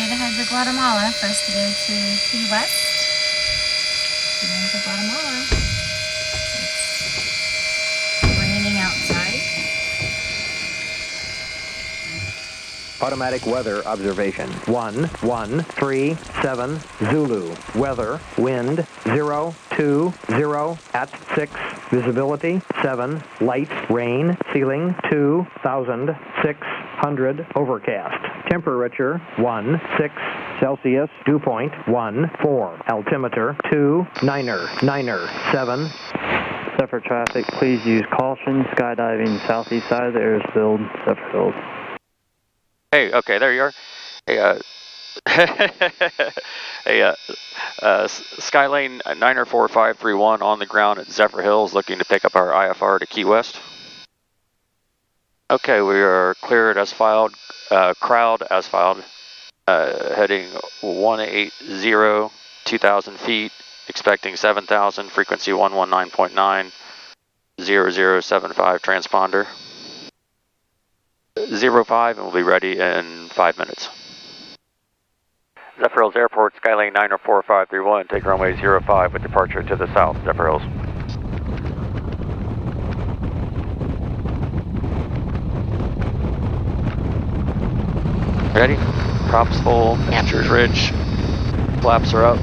to head to Guatemala. First to go to Key West. Then to Guatemala. It's raining outside. Automatic weather observation. 1137 Zulu. Weather, wind 020 at 6. Visibility 7. Light, rain, ceiling 2,600. Overcast. Temperature 16 Celsius. Dew point 14. Altimeter 2997. Zephyr traffic, please use caution. Skydiving southeast side of the airfield, Zephyrhills. Hey, okay, there you are. Hey, Skylane 94531 on the ground at Zephyrhills, looking to pick up our IFR to Key West. Okay, we are cleared as filed, crowd as filed, heading 180, 2,000 feet, expecting 7,000, frequency 119.9, 0075 transponder. 05 and we'll be ready in 5 minutes. Zephyrhills Airport, Skylane 94531, take runway 05 with departure to the south, Zephyrhills. Ready? Props full, temperature's rich, flaps are up,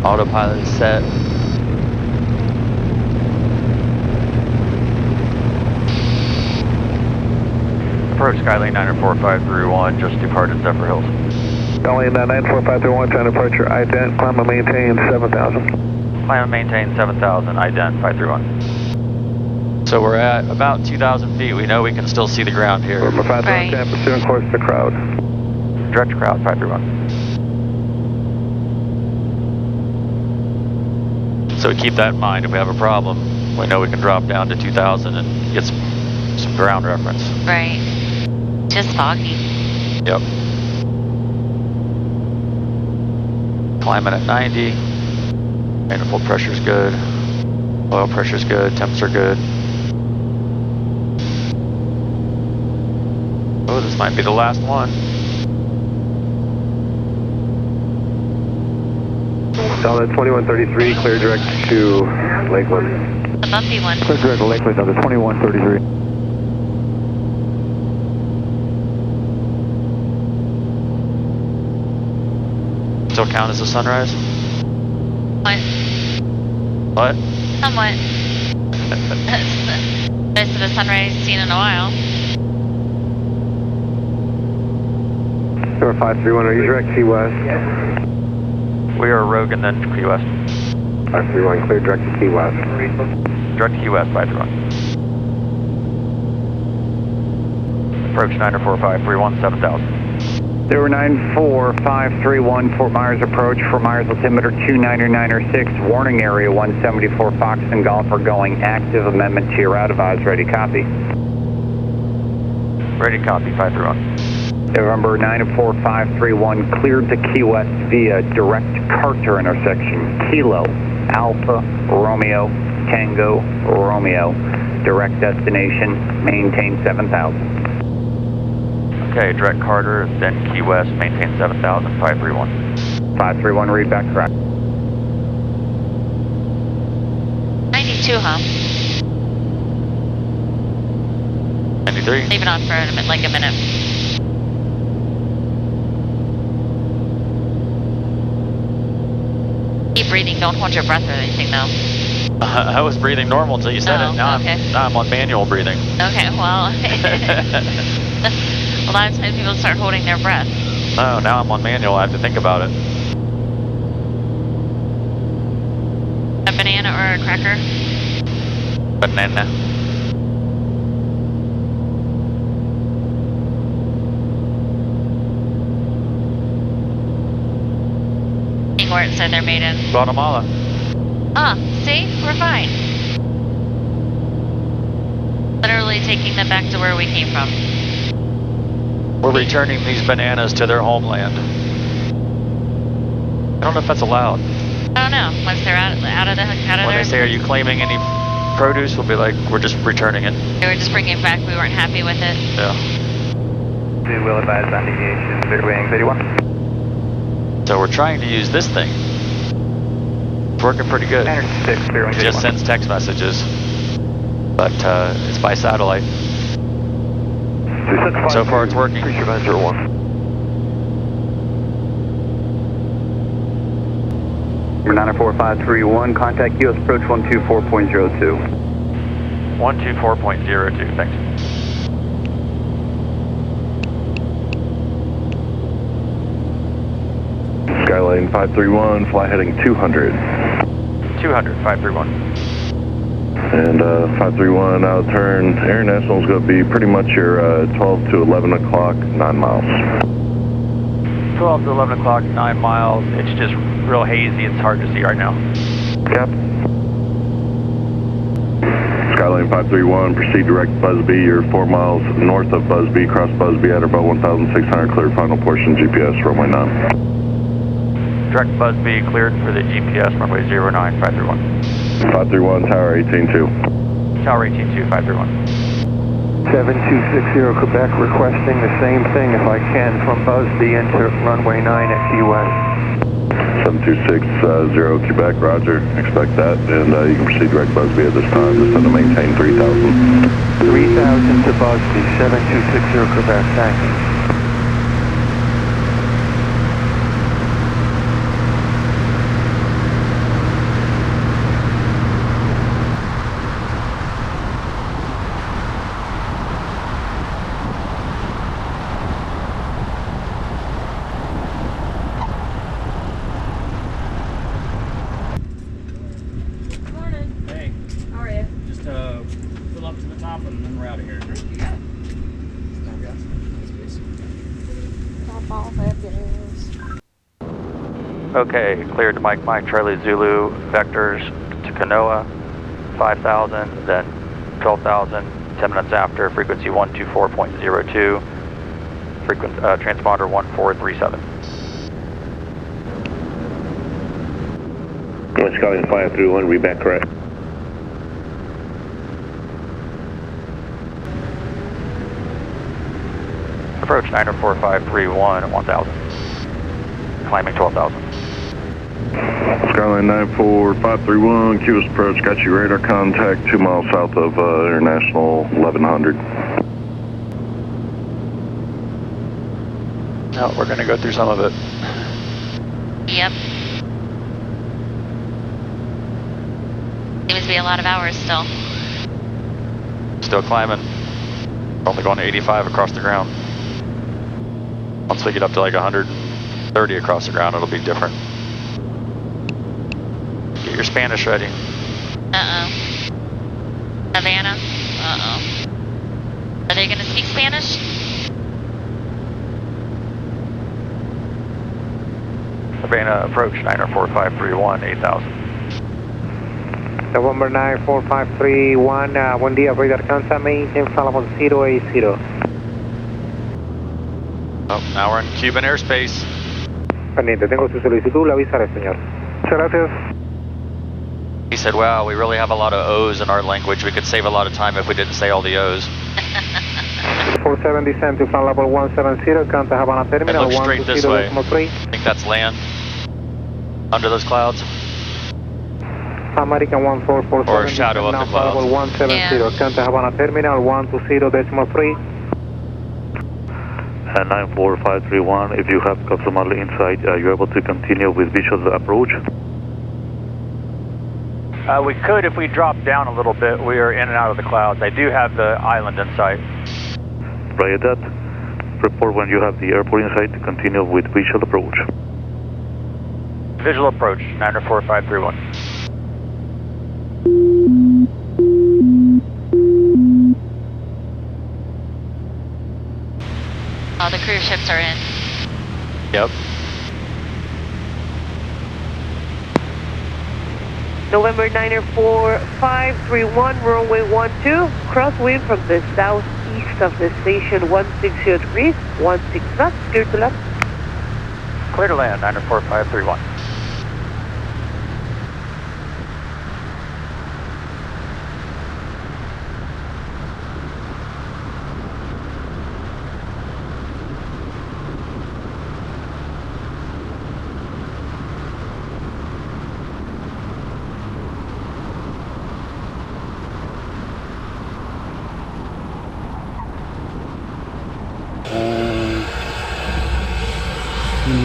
autopilot is set. Approach Skylane 94531, just departed Zephyrhills. Skylane 94531, time departure, ident, climb and maintain 7,000. Climb and maintain 7,000, ident 531. So we're at about 2,000 feet. We know we can still see the ground here. We're 531, right. Pursuing course to crowd. Direct to crowd, 531. So we keep that in mind. If we have a problem, we know we can drop down to 2,000 and get some ground reference. Right. Just foggy. Yep. Climbing at 90. Manifold pressure's good. Oil pressure's good. Temps are good. Oh, this might be the last one. Solid 2133, clear direct to Lakeland. The bumpy one. Clear direct to Lakeland, Delta 2133. Still count as a sunrise? What? What? Somewhat. Most of a sunrise seen in a while. 531, are you direct Key West? We are rogue and then Key West. 531, clear direct to Key West. Direct to Key West, 531. Approach 94531, 7,000. 094531, Fort Myers approach, Fort Myers altimeter 29906, warning area 174 Fox and Golfer going active, amendment to your route advise, ready, copy. Ready, copy, 531. November 94531, cleared to Key West via direct Carter intersection, Kilo, Alpha, Romeo, Tango, Romeo, direct destination, maintain 7,000. Okay, direct Carter, then Key West, maintain 7,000, 531. 531, read back correct. 92, huh? 93. Leave it on for like a minute. Keep breathing, don't hold your breath or anything though. I was breathing normal until you said it. Now, okay. now I'm on manual breathing. Okay, well, a lot of times people start holding their breath. Oh, now I'm on manual. I have to think about it. A banana or a cracker? Banana. Where it said they're made in. Guatemala. Ah, see? We're fine. Literally taking them back to where we came from. We're returning these bananas to their homeland. I don't know if that's allowed. I don't know. Once they're out of there. When they say, are you claiming any produce, we'll be like, we're just returning it. They were just bringing it back. We weren't happy with it. Yeah. 2, will advise on deviation, clear wings 81. So we're trying to use this thing. It's working pretty good. 6, clear wings 81. Just sends text messages, but it's by satellite. So far it's working. Appreciate 901. Number 94531, contact US approach 124.02. 124.02, thanks. Skyline 531, fly heading 200. 200, 531. And 531 out of turn, International is going to be pretty much your 12 to 11 o'clock, 9 miles. 12 to 11 o'clock, 9 miles. It's just real hazy. It's hard to see right now. Cap. Skyline 531, proceed direct Busby. You're 4 miles north of Busby, cross Busby at about 1,600, cleared final portion, GPS, runway 9. Direct Busby cleared for the GPS, runway 09, 531. 531, tower 18-2. Tower 18-2, 531. 7260 Quebec, requesting the same thing if I can from Busby into runway 9 at Key West. 7260 Quebec, roger, expect that, and you can proceed direct Busby at this time, just to maintain 3,000. 3000 to Busby, 7260 Quebec, thanks. Hey. How are you? Just fill up to the top and then we're out of here. Okay, cleared to Mike Charlie Zulu, vectors to Kanoa, 5,000, then 12,000, 10 minutes after, frequency 124.02, transponder 1437. Skyline 531, read back correct. Approach 94531 1000. Climbing 12,000. Skyline 94531, QS approach, got you radar contact 2 miles south of International 1100. No, we're going to go through some of it. Yep. Seems to be a lot of hours still. Still climbing. Only going to 85 across the ground. Once we get up to like 130 across the ground, it'll be different. Get your Spanish ready. Uh-oh. Havana? Uh-oh. Are they going to speak Spanish? Havana approach 94531 8000. November 94531, buen día, radar Kansas, maintain fallible 080. Oh, now we're in Cuban airspace. Pendiente, tengo su solicitud, le avisaré, señor. Muchas gracias. He said, wow, we really have a lot of O's in our language. We could save a lot of time if we didn't say all the O's. 470 descent to flight level 170, Kansas Havana And Terminal, look straight this way. 120.3. I think that's land. Under those clouds. American 1447. Or shadow of the clouds. Level 170, Yeah. Kansas Havana Terminal, 120.3. 94531, if you have customer inside, you're able to continue with visual approach. We could if we drop down a little bit. We are in and out of the clouds. I do have the island in sight. Right at that. Report when you have the airport in sight to continue with visual approach. Visual approach, 94531. Oh, the cruise ships are in. Yep. November 94531, runway 12, crosswind from the southeast of the station 160 degrees, 16 knots, clear to land. Clear to land, 94531.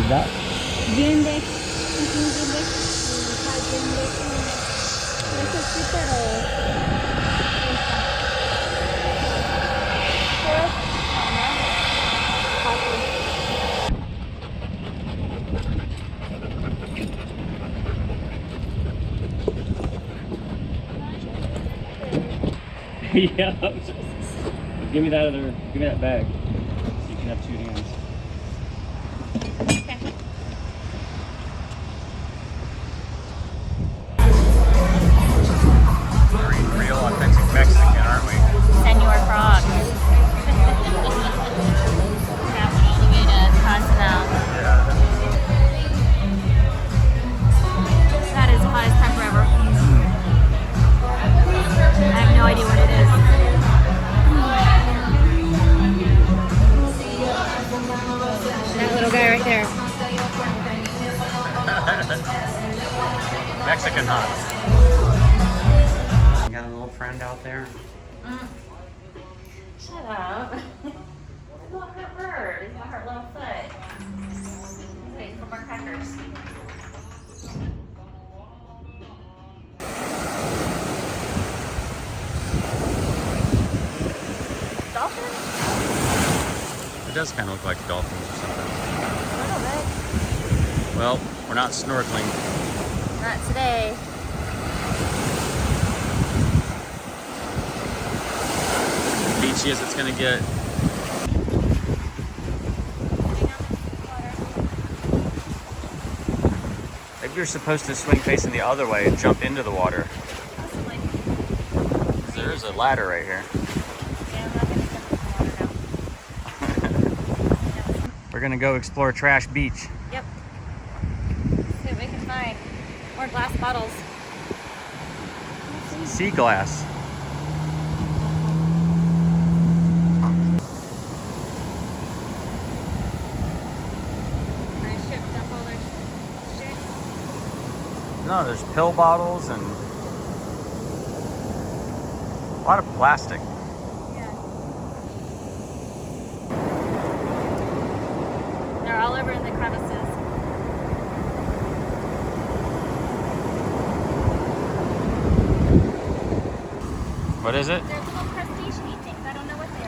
that? Yende. Eso sí, pero... Yeah. Give me that other. Give me that bag. So you can have 2 hands. Real authentic Mexican, aren't we? Senor Frog. Travel all the way to Cessna. That is the hottest temper ever. I have no idea what it is. That little guy right there. Mexican hot. You got a little friend out there? Shut up. It's not her bird. It's not her little foot. He's waiting for more crackers. Dolphin? It does kind of look like dolphins or something. A little bit. Well, we're not snorkeling. Not today. Beachy as it's gonna get. Maybe you're supposed to swing facing the other way and jump into the water. Possibly. There is a ladder right here. Yeah, I'm not gonna jump in the water now. We're gonna go explore Trash Beach. Yep. See what we can find. More glass bottles. Sea glass. Cruise ship dump all their shit. No, there's pill bottles and a lot of plastic. Yeah. They're all over in the crevices. What is it? They're little crustacean-y things. I don't know what they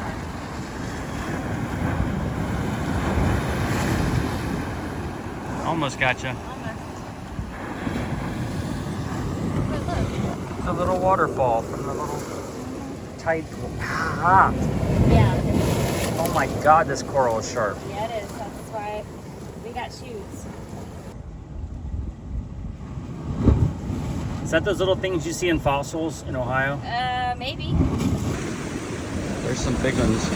are. Almost gotcha. Almost. But look. It's a little waterfall from the little tide pool. Ah! Yeah. Oh my god, this coral is sharp. Yeah, it is. That's why we got shoes. Is that those little things you see in fossils in Ohio? Maybe. There's some big ones.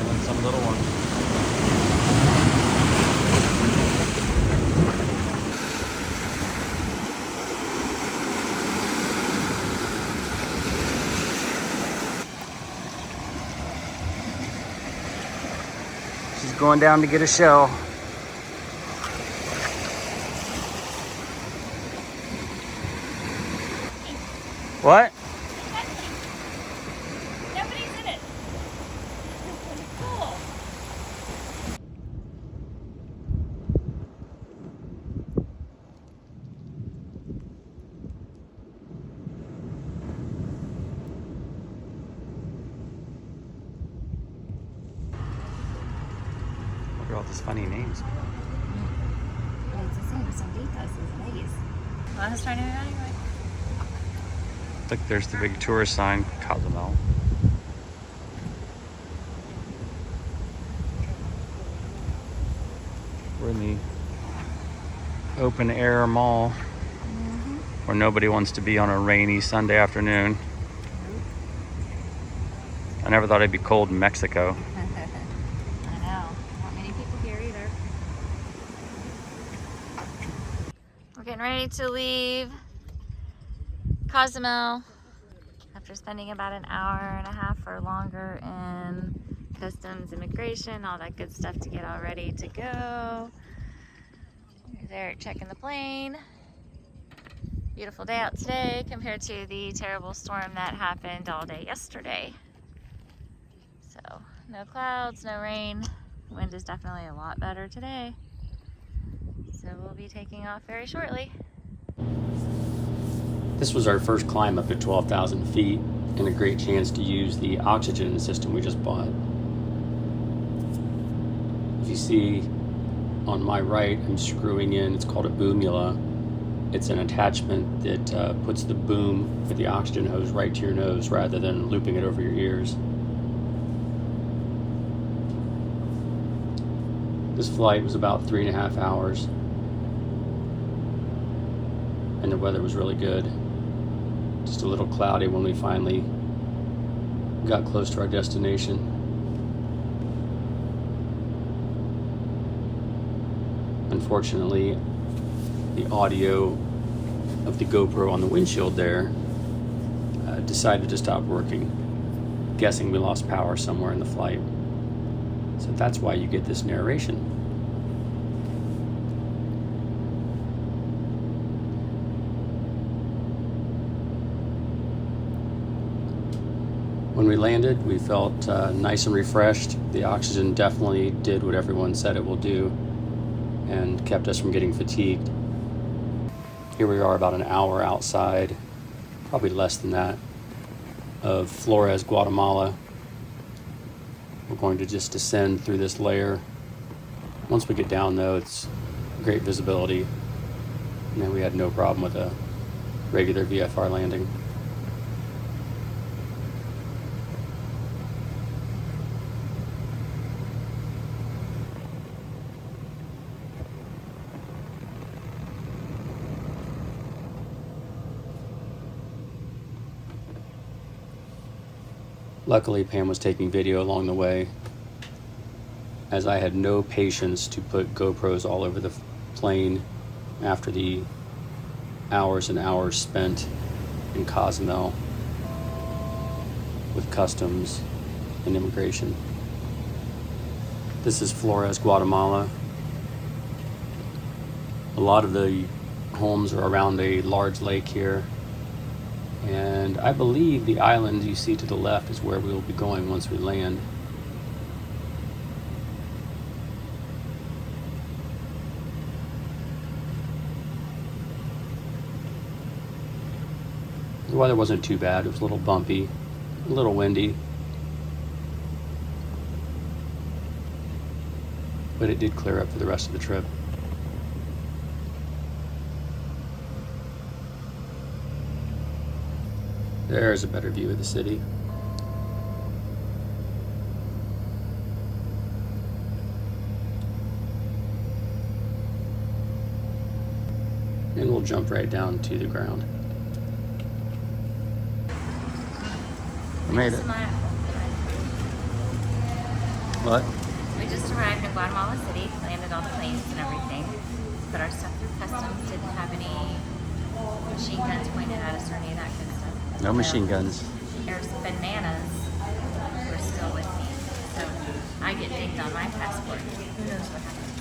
And some little ones. She's going down to get a shell. What? Nobody's in it. Cool. Look at all these funny names. It's the same. Sanditas is Vegas. Well, I was trying to do that anyway. Look, there's the big tourist sign, Cozumel. We're in the open air mall where nobody wants to be on a rainy Sunday afternoon. I never thought it'd be cold in Mexico. I know. Not many people here either. We're getting ready to leave Cozumel after spending about an hour and a half or longer in customs, immigration, all that good stuff to get all ready to go. There's Eric checking the plane. Beautiful day out today compared to the terrible storm that happened all day yesterday. no clouds, no rain. Wind is definitely a lot better today. So we'll be taking off very shortly. This was our first climb up to 12,000 feet and a great chance to use the oxygen system we just bought. If you see on my right, I'm screwing in, it's called a boomula. It's an attachment that puts the boom with the oxygen hose right to your nose rather than looping it over your ears. This flight was about 3.5 hours, and the weather was really good. Just a little cloudy when we finally got close to our destination. Unfortunately, the audio of the GoPro on the windshield there decided to stop working. Guessing we lost power somewhere in the flight. So that's why you get this narration. When we landed, we felt nice and refreshed. The oxygen definitely did what everyone said it will do and kept us from getting fatigued. Here we are about an hour outside, probably less than that, of Flores, Guatemala. We're going to just descend through this layer. Once we get down though, it's great visibility. And we had no problem with a regular VFR landing. Luckily, Pam was taking video along the way, as I had no patience to put GoPros all over the plane after the hours and hours spent in Cozumel with customs and immigration. This is Flores, Guatemala. A lot of the homes are around a large lake here. And I believe the island you see to the left is where we will be going once we land. The weather wasn't too bad. It was a little bumpy, a little windy. But it did clear up for the rest of the trip. There's a better view of the city. And we'll jump right down to the ground. I made it. What? We just arrived in Guatemala City, landed all the planes and everything. Put our stuff through customs, didn't have any machine guns pointed at us or any of that good stuff. No machine guns. There's bananas were still with me. So I get dinged on my passport. Who knows what happens?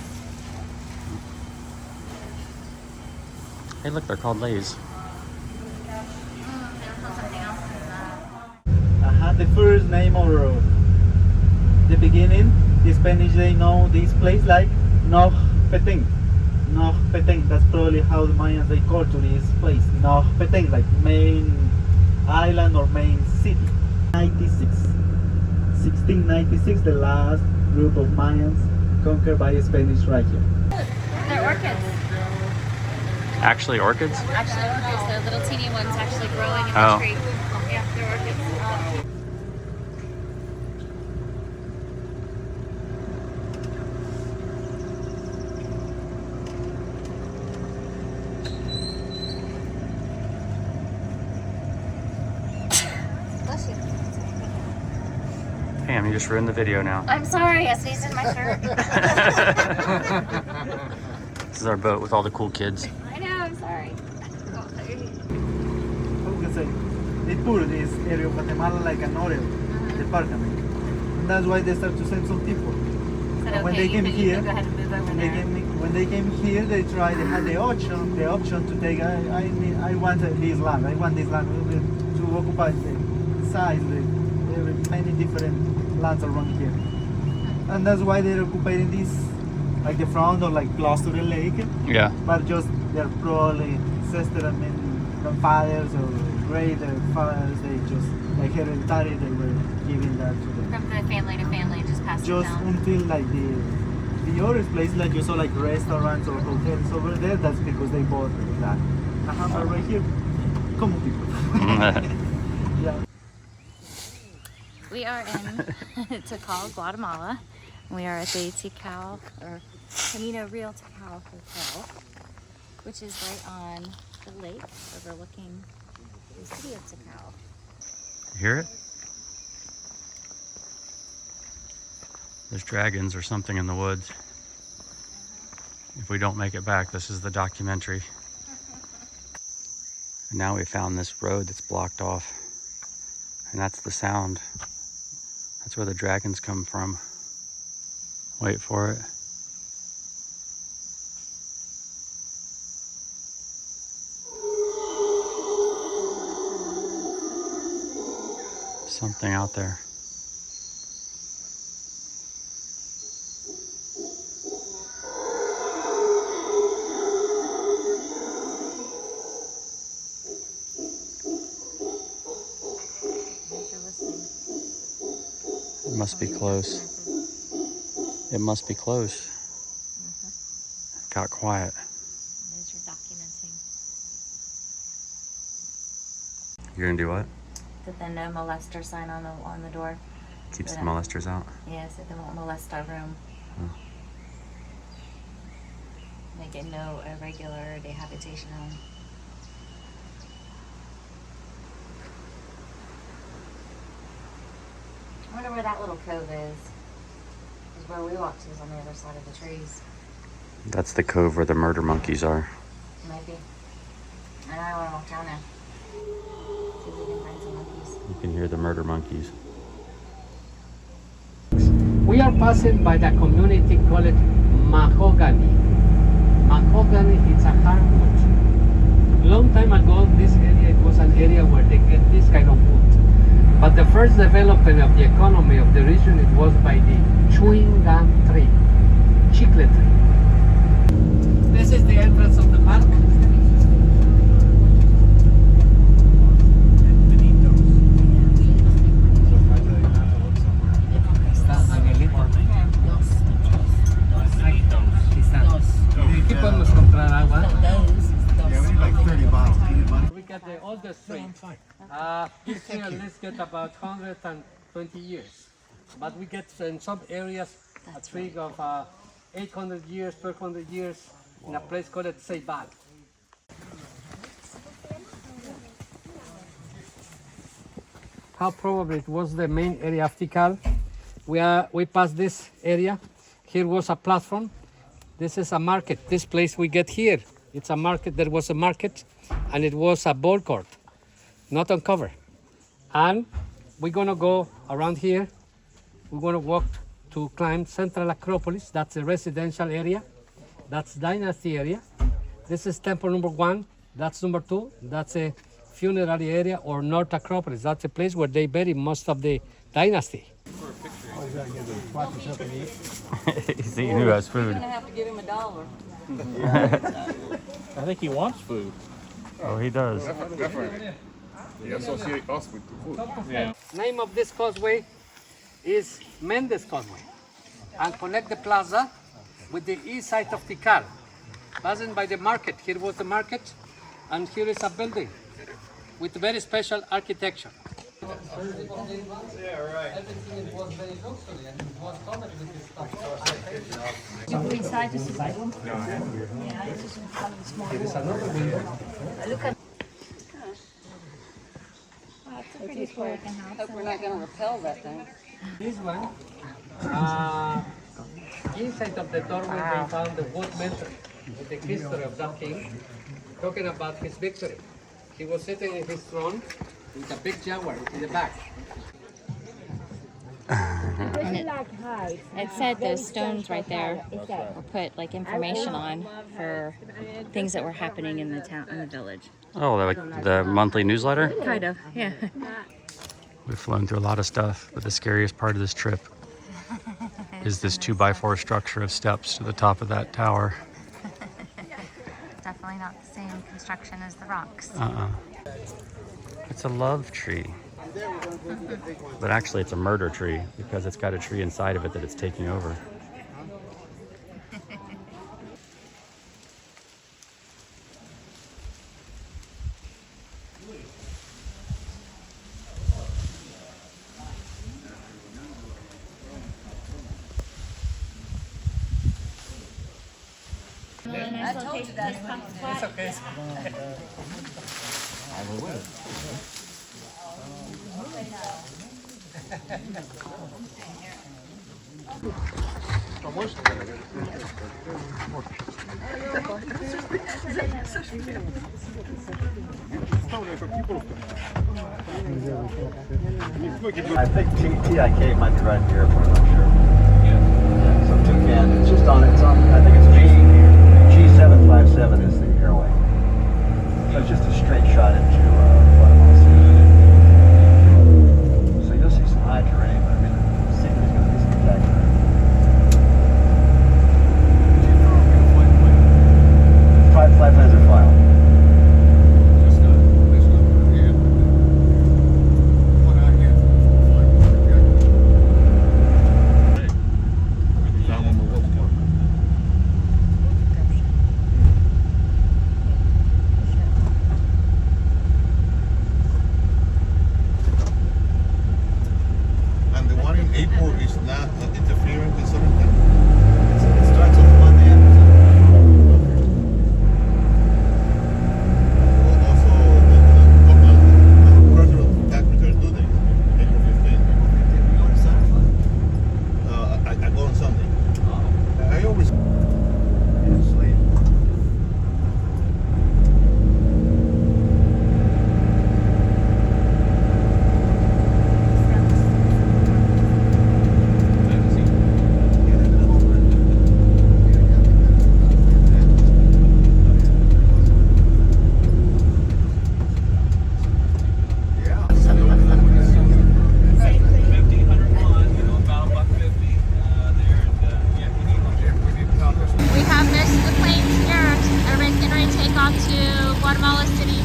Hey, look, they're called Lays. The first name or the beginning, the Spanish, they know this place like Noh Petén. Noh Petén, that's probably how the Mayans they call to this place. Noh Petén, like main island or main city. 1696, the last group of Mayans conquered by the Spanish right here. They're orchids. Actually orchids? Actually orchids. They're little teeny ones actually growing in the tree. Yeah, they're orchids. Pam, you just ruined the video now. I'm sorry, I sneezed in my shirt. This is our boat with all the cool kids. I know, I'm sorry. How can I say? They put this area of Guatemala like an oil department. And that's why they start to send some people. Okay, when they came here, when they came here, they had the option to take. I want this land. I want this land to occupy the size, many different lands around here. and that's why they're occupied this, like the front or like close to the lake. Yeah. But just they're probably Cessna, I mean, grandfathers or great fathers. They just like hereditary. They were giving that to them. From the family to family, just passing Just down. until like the other place, like you saw like restaurants or hotels over there. That's because they bought that. But right here, common people. Yeah. We are in Tikal, Guatemala. We are at the Tikal, or Camino Real Tikal Hotel, which is right on the lake overlooking the city of Tikal. You hear it? There's dragons or something in the woods. If we don't make it back, this is the documentary. And now we found this road that's blocked off. And that's the sound. That's where the dragons come from. Wait for it. Something out there. It must be close. It must be close. It got quiet. There's your documenting. You're gonna do what? Put the no molester sign on the door. Keeps So the molesters out? Yeah, so they won't molest our room. Oh. Make it no irregular dehabitation home. I wonder where that little cove is. Because where we walked to is on the other side of the trees. That's the cove where the murder monkeys are. Maybe. And I want to walk down there. See if we can find some monkeys. You can hear the murder monkeys. We are passing by the community called Mahogany. Mahogany, it's a hardwood. Long time ago, this area was an area where they get this kind of wood. But the first development of the economy of the region, it was by the chewing gum tree, chicle tree. This is the entrance of the park. Aquí podemos comprar agua. We got the oldest tree. This tree at least get about 120 years. But we get in some areas a tree of 800 years, 1200 years in a place called Ceibal. How probably it was the main area of Tikal. We passed this area. Here was a platform. This is a market. This place we get here, it's a market. There was a market, and it was a ball court, not on cover. And we're gonna go around here. We're gonna walk to climb Central Acropolis. That's a residential area. That's Dynasty area. This is temple number 1. That's number 2. That's a funerary area, or North Acropolis. That's a place where they bury most of the dynasty. He's eating who has food. You're gonna have to give him $1. I think he wants food. Oh, he does. Definitely. They associate us with the food. Yeah. Name of this causeway is Mendes Causeway, and connect the plaza with the east side of Tikal. Passing by the market. Here was the market, and here is a building with very special architecture. Everything was very luxury, and it was covered with this stuff. Inside this is like one. Yeah, it's just one small. Here is another window. Look at. Wow, it's a pretty cool looking house. Hope we're not gonna repel that thing. This one, inside of the doorway, they found the wood mantle with the history of that king, talking about his victory. He was sitting in his throne with a big jaguar in the back. And it said those stones right there were put like information on for things that were happening in the town, in the village. Oh, like the monthly newsletter? Kind of, yeah. We've flown through a lot of stuff, but the scariest part of this trip is this 2x4 structure of steps to the top of that tower. Definitely not the same construction as the rocks. It's a love tree. But actually it's a murder tree because it's got a tree inside of it that it's taking over. I told you that. It's okay. I will wait. I think TIK might be right at the airport, I'm not sure. Yeah, so Toucan, it's just on, I think it's G757 is the airway. So it's just a straight shot into Guatemala City. So you'll see some high terrain, but I mean, the scene is going to be spectacular. Flight plans are filed. And the one in April is not interfering with certain things? It starts on the Monday after. Also, the personal tax returns due date, April 15th. You go to Sunday? I go on Sunday. I always Sleep. We have missed the planes here. Everybody's getting ready to take off to Guatemala City.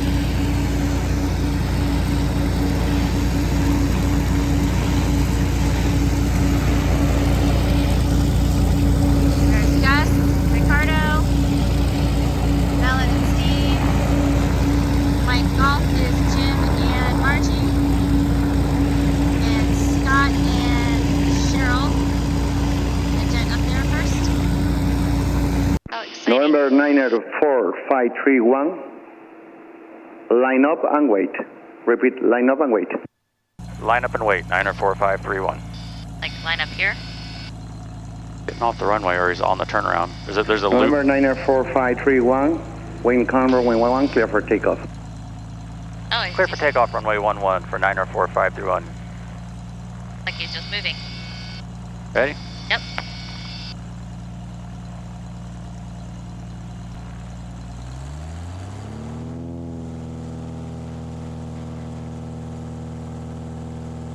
There's Gus, Ricardo, Ellen and Steve. Mike Golf is Jim and Margie. And Scott and Cheryl. And Jen up there first. Oh, exciting. November 94531, line up and wait. Repeat, line up and wait. Line up and wait, 94531. Like line up here? Getting off the runway or he's on the turnaround. There's a November loop. 94531, Wayne Conver, Wayne 11, clear for takeoff. Oh, he's Clear for just, takeoff, runway 11 for 94531. like he's just moving. Ready? Yep.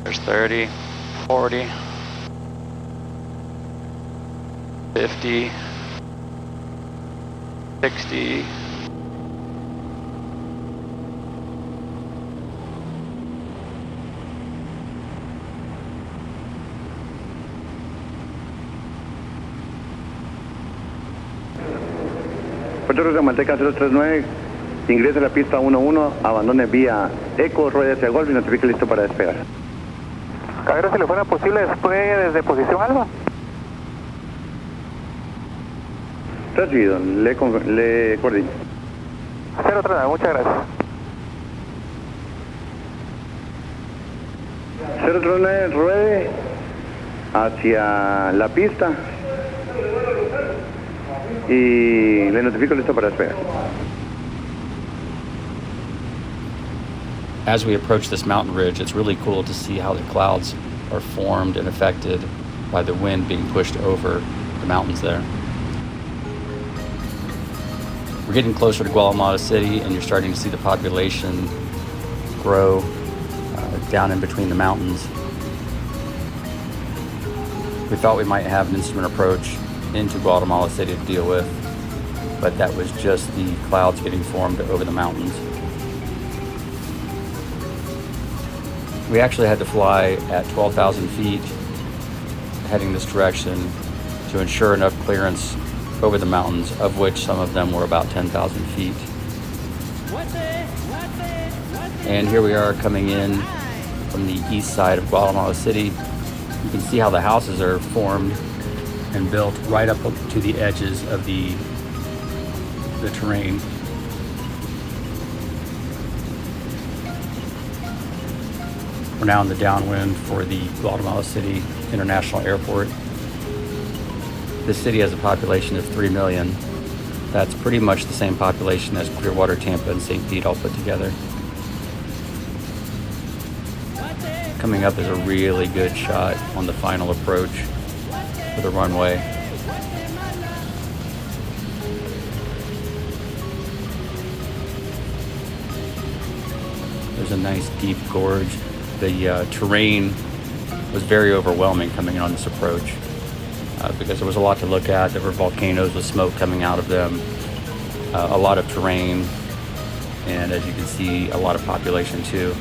There's 30, 40, 50, 60, 4 Manteca 039, ingrese a la pista 11, abandone vía Eco, ruede hacia Golf y notifique listo para despegar. Caballero, si le fuera posible, despegue desde posición alfa. Recibido, le coordino. 039, muchas gracias. 039, ruede hacia la pista y le notifico listo para despegar. As we approach this mountain ridge, it's really cool to see how the clouds are formed and affected by the wind being pushed over the mountains there. We're getting closer to Guatemala City, and you're starting to see the population grow down in between the mountains. We thought we might have an instrument approach into Guatemala City to deal with, but that was just the clouds getting formed over the mountains. We actually had to fly at 12,000 feet heading this direction to ensure enough clearance over the mountains, of which some of them were about 10,000 feet. And here we are coming in from the east side of Guatemala City. You can see how the houses are formed and built right up to the edges of the terrain. We're now in the downwind for the Guatemala City International Airport. This city has a population of 3 million. That's pretty much the same population as Clearwater, Tampa, and St. Pete all put together. Coming up is a really good shot on the final approach for the runway. There's a nice deep gorge. The terrain was very overwhelming coming in on this approach because there was a lot to look at. There were volcanoes with smoke coming out of them, a lot of terrain, and as you can see, a lot of population too.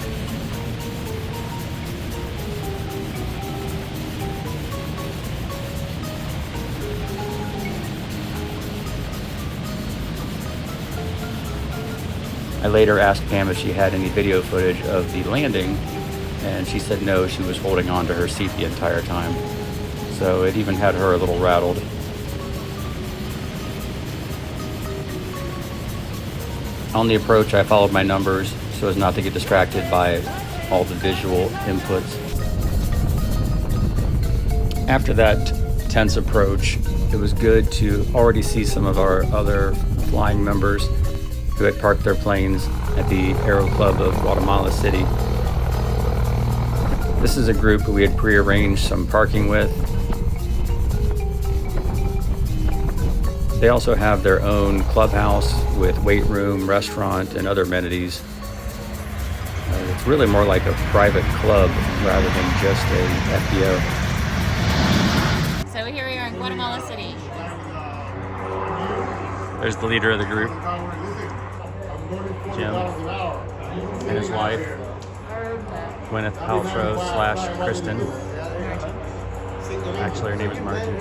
I later asked Pam if she had any video footage of the landing, and she said no, she was holding on to her seat the entire time. So it even had her a little rattled. On the approach, I followed my numbers so as not to get distracted by all the visual inputs. After that tense approach, it was good to already see some of our other flying members who had parked their planes at the Aero Club of Guatemala City. This is a group who we had prearranged some parking with. They also have their own clubhouse with weight room, restaurant, and other amenities. It's really more like a private club rather than just a FBO. So here we are in Guatemala City. There's the leader of the group, Jim, and his wife, Gwyneth Paltrow / Kristen. Actually, her name is Margie.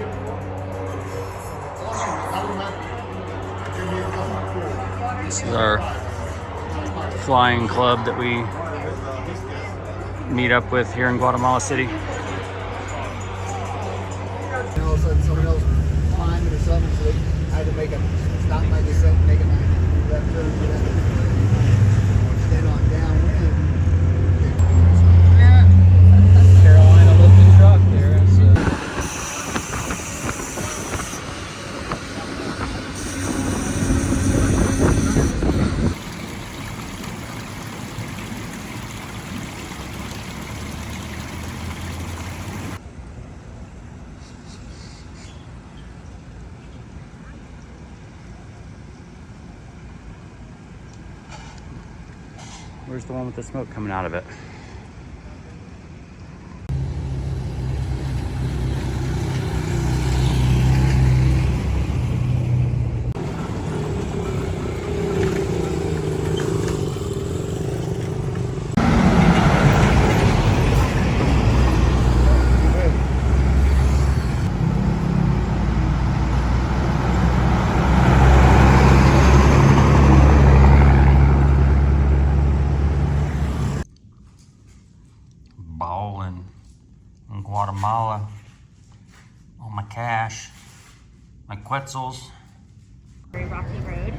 This is our flying club that we meet up with here in Guatemala City. And all of a sudden, someone else climbed or something, so they had to stop my descent, make a left turn, then on downwind. Carolina looking truck there. Where's the one with the smoke coming out of it? In Guatemala, all my cash, my quetzals. Very rocky road.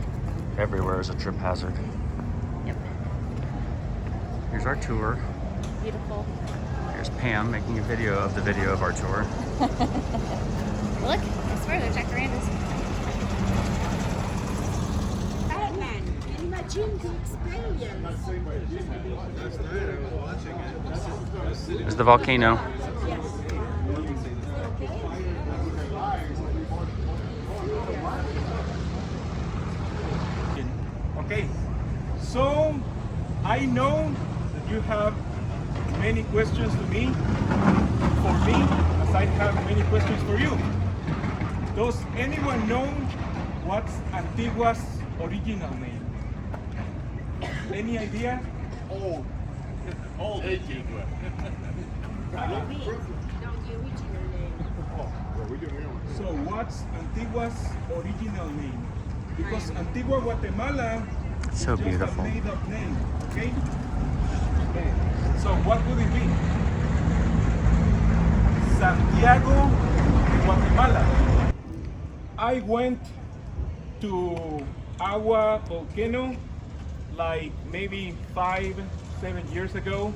Everywhere is a trip hazard. Yep. Here's our tour. Beautiful. Here's Pam making a video of the video of our tour. Look, I swear they're jacarandas. There's the volcano. Okay, so I know that you have many questions to me. For me, because I have many questions for you. Does anyone know what's Antigua's original name? Any idea? Old Antigua. So what's Antigua's original name? Because Antigua, Guatemala is So just beautiful. a made-up name, okay? So what would it be? Santiago de Guatemala. I went to Agua Volcano like maybe 5-7 years ago.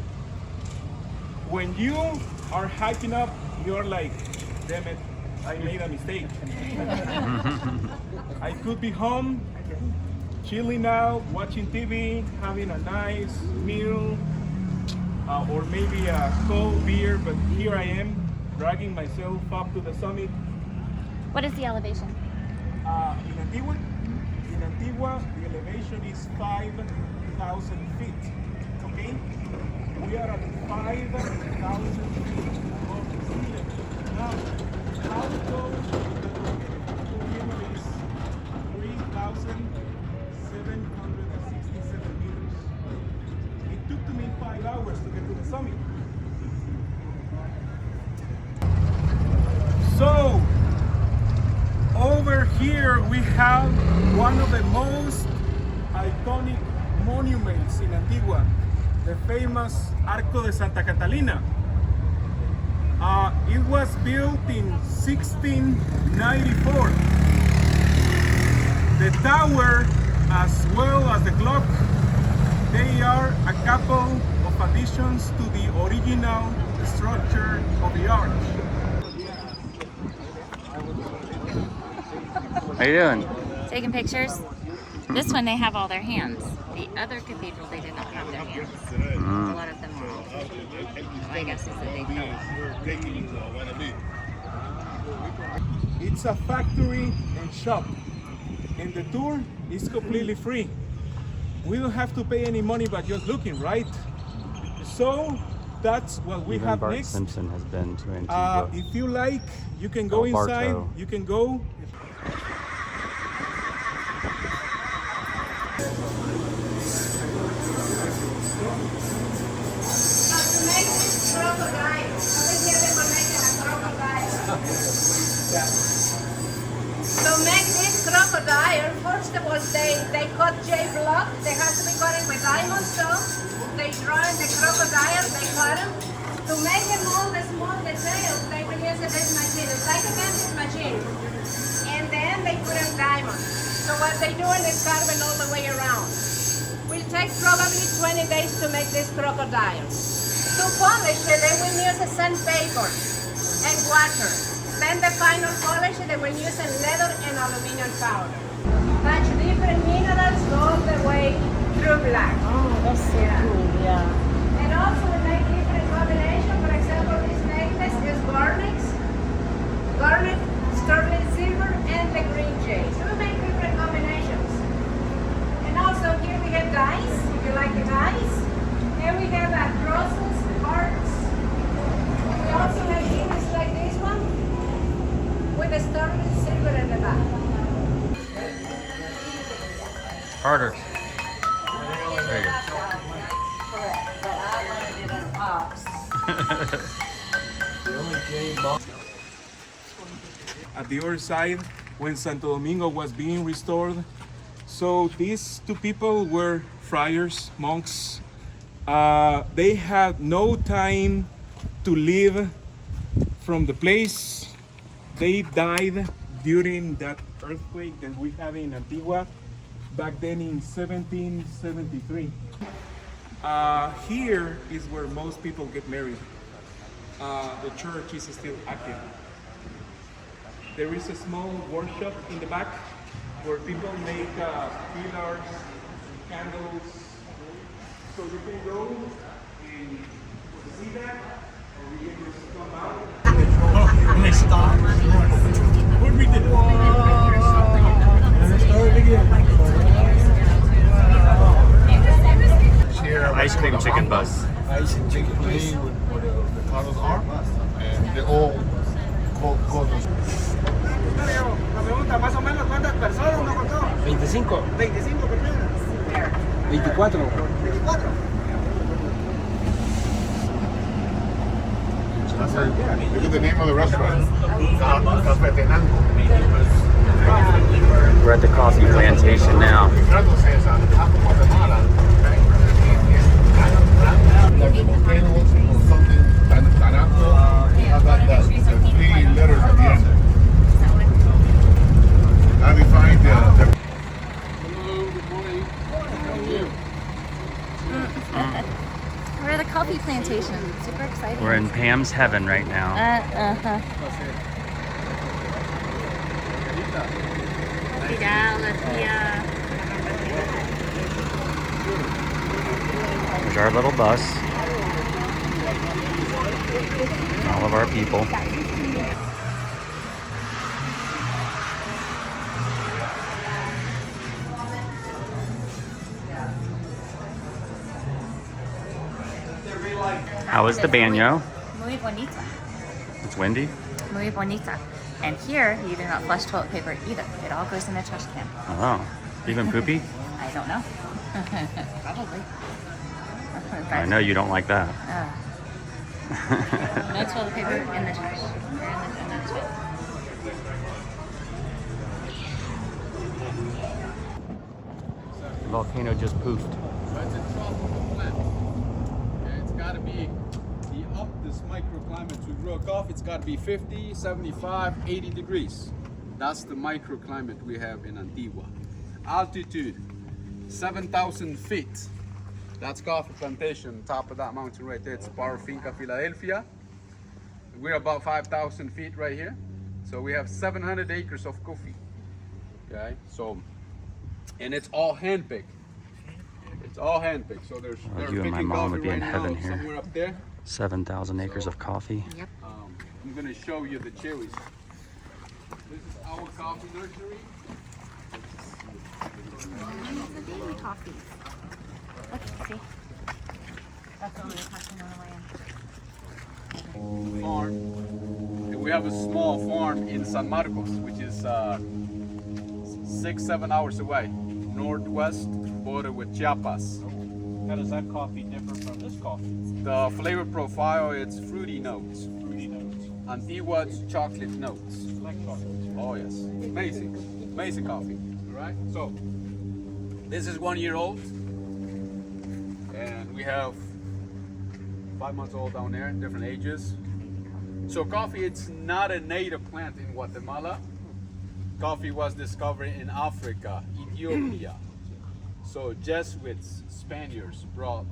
When you are hiking up, you're like, damn it, I made a mistake. I could be home, chilling out, watching TV, having a nice meal, or maybe a cold beer, but here I am, dragging myself up to the summit. What is the elevation? In Antigua, the elevation is 5,000 feet, okay? We are at 5,000 feet above the sea level. Now, how close is 3,767 meters? It took to me 5 hours to get to the summit. So, over here we have one of the most iconic monuments in Antigua, the famous Arco de Santa Catalina. It was built in 1694. The tower, as well as the clock, they are a couple of additions to the original structure of the arch. How you doing? Taking pictures. This one they have all their hands. The other cathedral they did not have their hands. A lot of them are all. Well, I guess it's that they fell. It's a factory and shop, and the tour is completely free. We don't have to pay any money by just looking, right? So that's what we Even have Bart next. Simpson has been to Antigua. If you like, you can go inside. Barto. You can go. To make this crocodile, first of all, they cut J block. They have to be cut with diamond stone. They draw the crocodile, they cut them. To make them all the small details, they will use this machine. It's like a dentist machine. And then they put in diamonds. So what they do is carve it all the way around. Will take probably 20 days to make this crocodile. To polish it, they will use a sandpaper and water. Then the final polish, they will use a leather and aluminum powder. Touch different minerals all the way through black. Oh, that's so cool, yeah. And also we make different combinations. For example, this necklace is garnet, sterling silver, and the green jade. So we make different combinations. And also here we have dice, if you like the dice. And we have crosses, hearts. We also have things like this one, with the sterling silver in the back. Harder. There you go. At the other side, when Santo Domingo was being restored, so these two people were friars, monks. They had no time to leave from the place. They died during that earthquake that we have in Antigua back then in 1773. Here is where most people get married. The church is still active. There is a small workshop in the back where people make pillars, candles. So you can go and see that, or you can just come out. And they stop. What we did? And it started again. Ice cream chicken bus. Ice and chicken wing where the cars are, and they're all La pregunta, más o menos, ¿cuántas personas no contó? 25. 25 personas. 24. 24. Look at the name of the restaurant. Cafetenango. We're at the coffee plantation now. Like the volcanoes or something, Tarango, you have the 3 letters at the end. Now we find the Hello, good morning. How are you? We're at a coffee plantation. Super exciting. We're in Pam's heaven right now. There's our little bus. All of our people. How is the baño? Muy bonita. It's windy. Muy bonita. And here, you do not flush toilet paper either. It all goes in a trash can. Oh, even poopy? I don't know. Probably. I know you don't like that. No toilet paper in the trash. In the toilet. The volcano just poofed. It's a tropical plant. Okay, it's got to be up this microclimate to grow coffee. It's got to be 50, 75, 80 degrees. That's the microclimate we have in Antigua. Altitude, 7,000 feet. That's coffee plantation, top of that mountain right there. It's Bar Finca Philadelphia. We're about 5,000 feet right here. So we have 700 acres of coffee. Okay, so, and it's all hand-picked. It's all hand-picked. So they're You and my mom would be in heaven here. Somewhere up there. 7,000 acres of coffee. Yep. I'm gonna show you the cherries. This is our coffee nursery. The baby coffee. Look, see? That's what we were talking on the way in. Farm. And we have a small farm in San Marcos, which is 6-7 hours away, northwest border with Chiapas. How does that coffee differ from this coffee? The flavor profile, it's fruity notes. Fruity notes. Antigua, it's chocolate notes. Like chocolate. Oh yes, amazing, amazing coffee. All right, so this is 1 year old, and we have 5 months old down there, different ages. So coffee, it's not a native plant in Guatemala. Coffee was discovered in Africa, Ethiopia. So Jesuits, Spaniards brought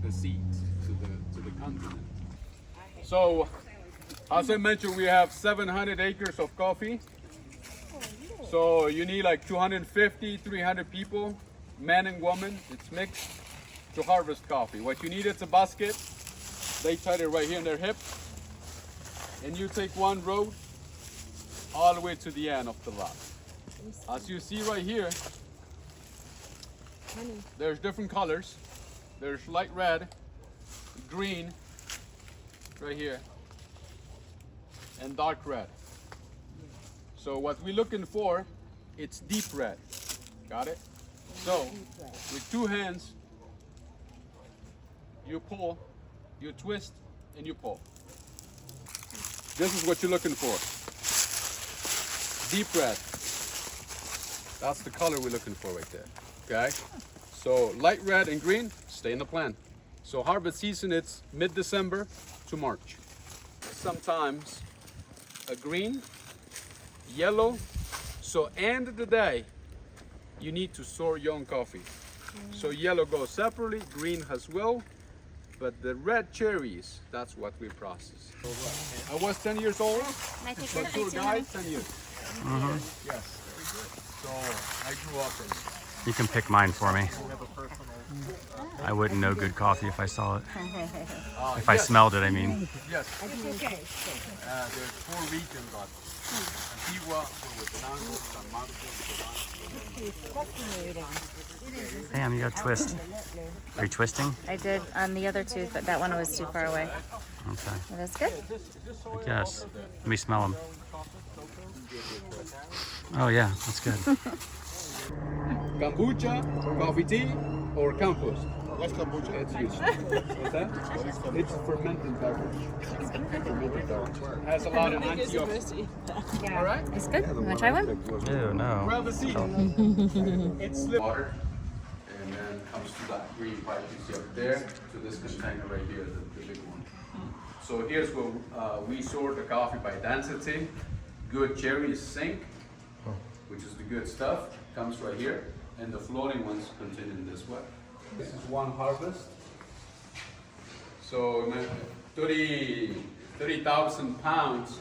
the seeds to the continent. So, as I mentioned, we have 700 acres of coffee. So you need like 250, 300 people, men and women, it's mixed, to harvest coffee. What you need is a basket. They tie it right here in their hip. And you take one road all the way to the end of the lot. As you see right here, there's different colors. There's light red, green, right here, and dark red. So what we're looking for, it's deep red. Got it? So with 2 hands, you pull, you twist, and you pull. This is what you're looking for. Deep red. That's the color we're looking for right there. Okay? So light red and green, stay in the plant. So harvest season, it's mid-December to March. Sometimes a green, yellow. So end of the day, you need to store your own coffee. So yellow goes separately, green as well. But the red cherries, that's what we process. I was 10 years old, but tour guide, 10 years. Yes. So I grew up in. You can pick mine for me. I wouldn't know good coffee if I saw it. If I smelled it, I mean. Yes. There's 4 regions, but Antigua, San Marcos, Damn, you got a twist. Are you twisting? I did on the other tooth, but that one was too far away. Okay. That is good. I guess. Let me smell them. Oh yeah, that's good. Kombucha, coffee tea, or compost? What's kombucha? It's used. What's that? It's a fermented beverage. Has a lot of antioxidants. All right? It's good. You want to try one? Ew, no. Grab a seat. Oh. It's water, and then comes to that green pipe you see up there to this container right here, the big one. So here's where we sort the coffee by density. Good cherry is zinc, which is the good stuff, comes right here, and the floating ones continue this way. This is one harvest. So 30,000 pounds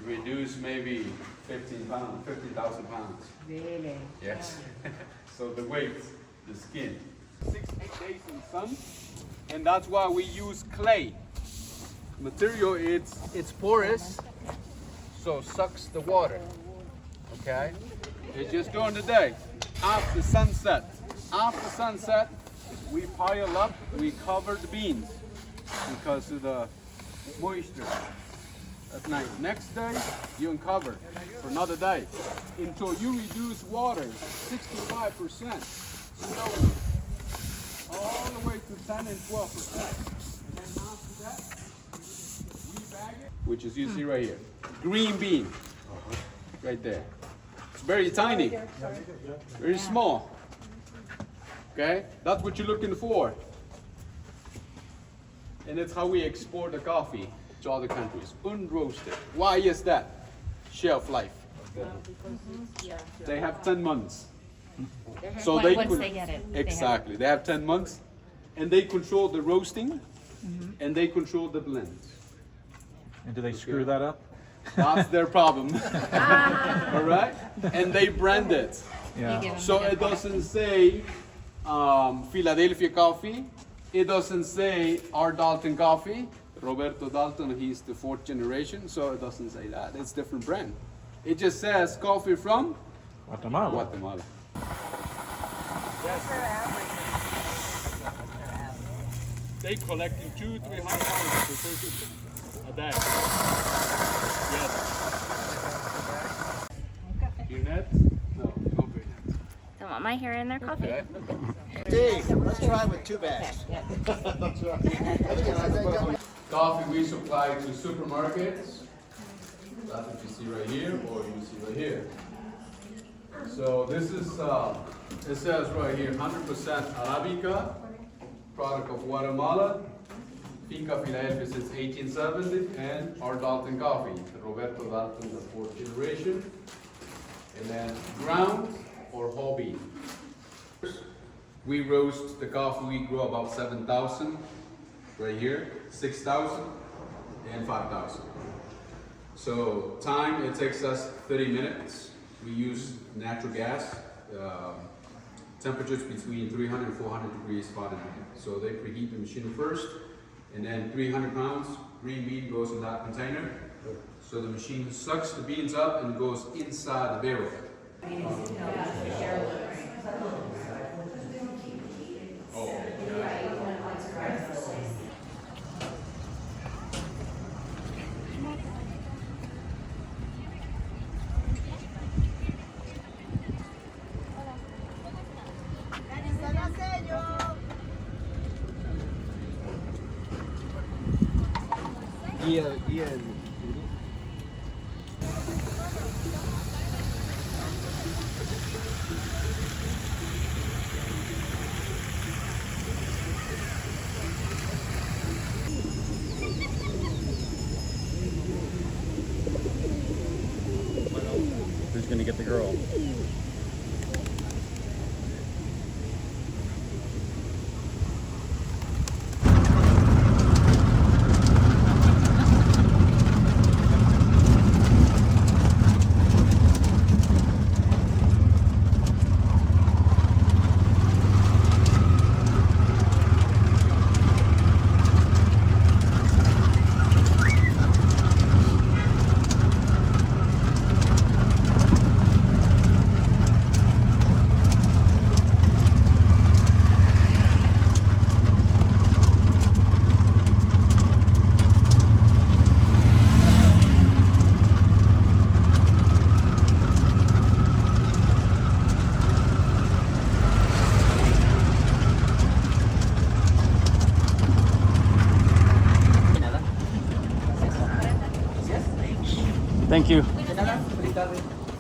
reduce maybe 50,000 pounds. Really? Yes. So the weight, the skin. 6 to 8 days in sun, and that's why we use clay. Material, it's porous, so sucks the water. Okay? It's just during the day. After sunset, we pile up, we cover the beans because of the moisture. That's nice. Next day, you uncover for another day until you reduce water 65%, slowly, all the way to 10 and 12%. And then after that, we bag it, which is you see right here, green bean, right there. It's very tiny, very small. Okay, that's what you're looking for. And it's how we export the coffee to other countries, unroasted. Why is that? Shelf life. They have 10 months. So Once they get it. exactly. They have 10 months, and they control the roasting, and they control the blends. And do they screw that up? That's their problem. All right, and they brand it. Yeah. So it doesn't say Philadelphia coffee. It doesn't say our Dalton coffee. Roberto Dalton, he's the 4th generation, so it doesn't say that. It's different brand. It just says coffee from Guatemala. Guatemala. They collecting 200-300 pounds per person a day. Yes. Brunette? No, no brunette. Don't want my hair in their coffee. Okay. Dave, let's try with 2 bags. Coffee we supply to supermarkets. That's what you see right here, or you see right here. So this is, it says right here, 100% Arabica, product of Guatemala, Finca Philadelphia since 1870, and our Dalton coffee, Roberto Dalton, the 4th generation. And then ground or whole bean. We roast the coffee, we grow about 7,000 right here, 6,000 and 5,000. So time, it takes us 30 minutes. We use natural gas, temperatures between 300 and 400 degrees Fahrenheit. So they preheat the machine first, and then 300 pounds green bean goes in that container. So the machine sucks the beans up and goes inside the barrel. Who's gonna get the girl? Thank you.